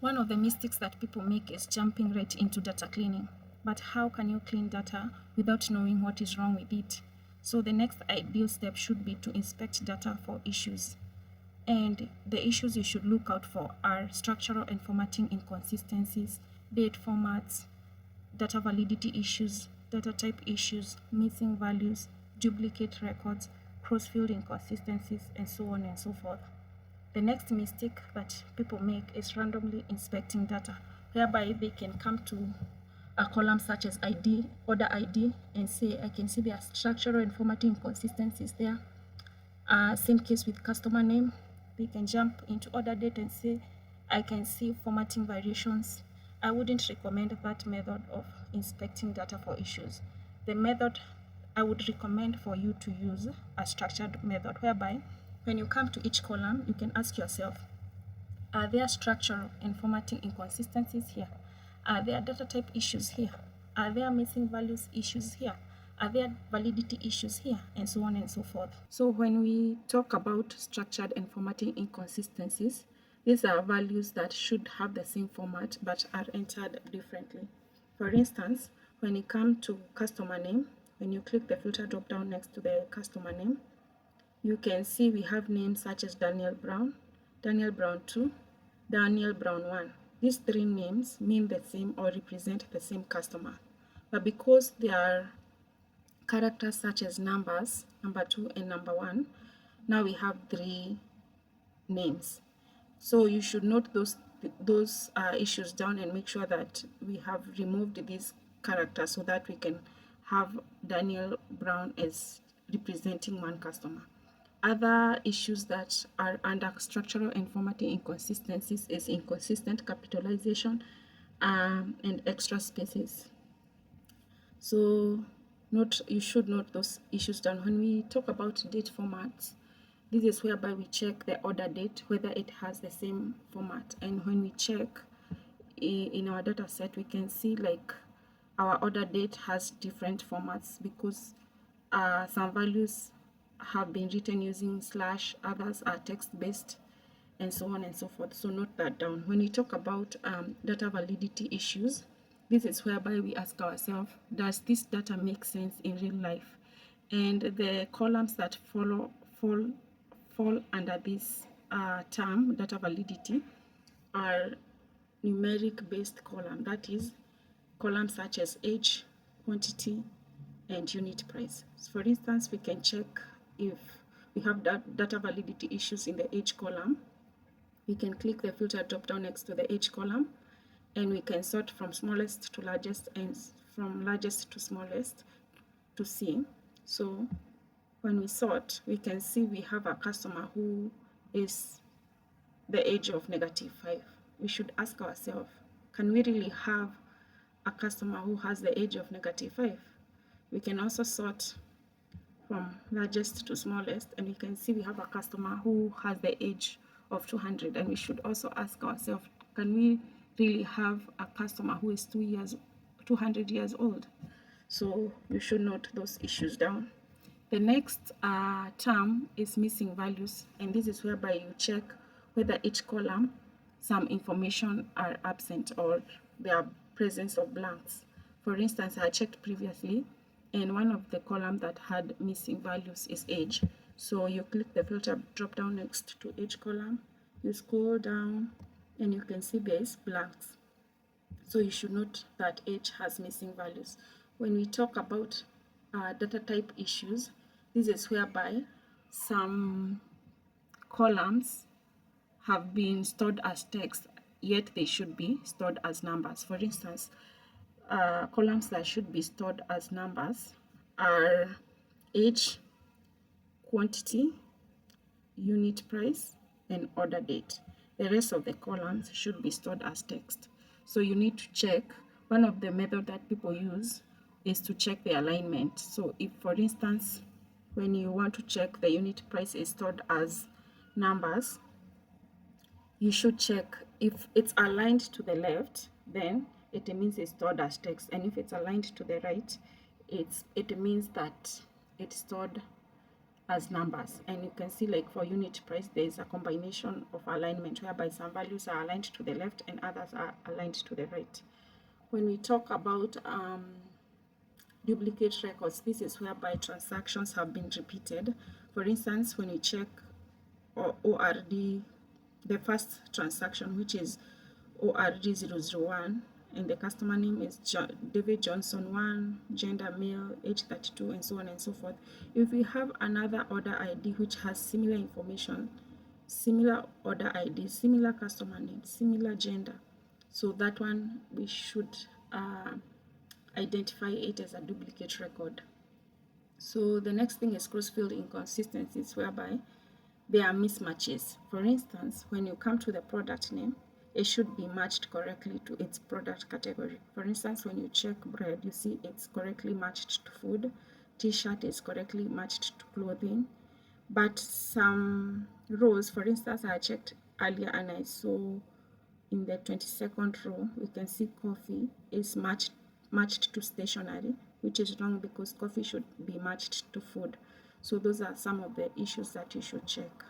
One of the mistakes that people make is jumping right into data cleaning. But how can you clean data without knowing what is wrong with it? So the next ideal step should be to inspect data for issues. And the issues you should look out for are structural and formatting inconsistencies, date formats, data validity issues, data type issues, missing values, duplicate records, cross-field inconsistencies, and so on and so forth. The next mistake that people make is randomly inspecting data, whereby they can come to a column such as ID, order ID, and say, I can see there are structural and formatting inconsistencies there. Same case with customer name. They can jump into order date and say, I can see formatting variations. I wouldn't recommend that method of inspecting data for issues. The method I would recommend for you to use a structured method, whereby when you come to each column, you can ask yourself, are there structural and formatting inconsistencies here? Are there data type issues here? Are there missing values issues here? Are there validity issues here? And so on and so forth. So when we talk about structured and formatting inconsistencies, these are values that should have the same format but are entered differently. For instance, when you come to customer name, when you click the filter drop down next to the customer name, you can see we have names such as Daniel Brown 2, Daniel Brown 1. These three names mean the same or represent the same customer. But because they are characters such as numbers, number 2 and number 1, now we have three names. So you should note those issues down and make sure that we have removed these characters so that we can have Daniel Brown as representing one customer. Other issues that are under structural and formatting inconsistencies is inconsistent capitalization and extra spaces. So you should note those issues down. When we talk about date formats, this is whereby we check the order date, whether it has the same format. And when we check in our data set, we can see like our order date has different formats because some values have been written using slash, others are text-based, and so on and so forth. So note that down. When we talk about data validity issues, this is whereby we ask ourselves, does this data make sense in real life? And the columns that fall under this term, data validity, are numeric-based column. That is, columns such as age, quantity, and unit price. So for instance, we can check if we have data validity issues in the age column. We can click the filter drop down next to the age column, and we can sort from smallest to largest and from largest to smallest to see. So when we sort, we can see we have a customer who is the age of -5. We should ask ourselves, can we really have a customer who has the age of -5? We can also sort from largest to smallest, and we can see we have a customer who has the age of 200. And we should also ask ourselves, can we really have a customer who is 200 years old? So you should note those issues down. The next term is missing values, and this is whereby you check whether each column some information are absent or there are presence of blanks. For instance, I checked previously, and one of the columns that had missing values is age. So you click the filter drop down next to age column, you scroll down, and you can see there is blanks. So you should note that age has missing values. When we talk about data type issues, this is whereby some columns have been stored as text, yet they should be stored as numbers. For instance, columns that should be stored as numbers are age, quantity, unit price, and order date. The rest of the columns should be stored as text. So you need to check. One of the methods that people use is to check the alignment. So if, for instance, when you want to check the unit price is stored as numbers, you should check if it's aligned to the left, then it means it's stored as text, and if it's aligned to the right, it means that it's stored as numbers, and you can see like for unit price there is a combination of alignment whereby some values are aligned to the left and others are aligned to the right. When we talk about duplicate records, this is whereby transactions have been repeated. For instance, when we check ORD, the first transaction, which is ORD 001, and the customer name is David Johnson 1, gender male, age 32, and so on and so forth. If we have another order ID which has similar information, similar order ID, similar customer name, similar gender, so that one we should identify it as a duplicate record. So the next thing is cross-field inconsistencies, whereby there are mismatches. For instance, when you come to the product name, it should be matched correctly to its product category. For instance, when you check bread, you see it's correctly matched to food. T-shirt is correctly matched to clothing. But some rows, for instance, I checked earlier and I saw in the 22nd row, we can see coffee is matched to stationery, which is wrong because coffee should be matched to food. So those are some of the issues that you should check.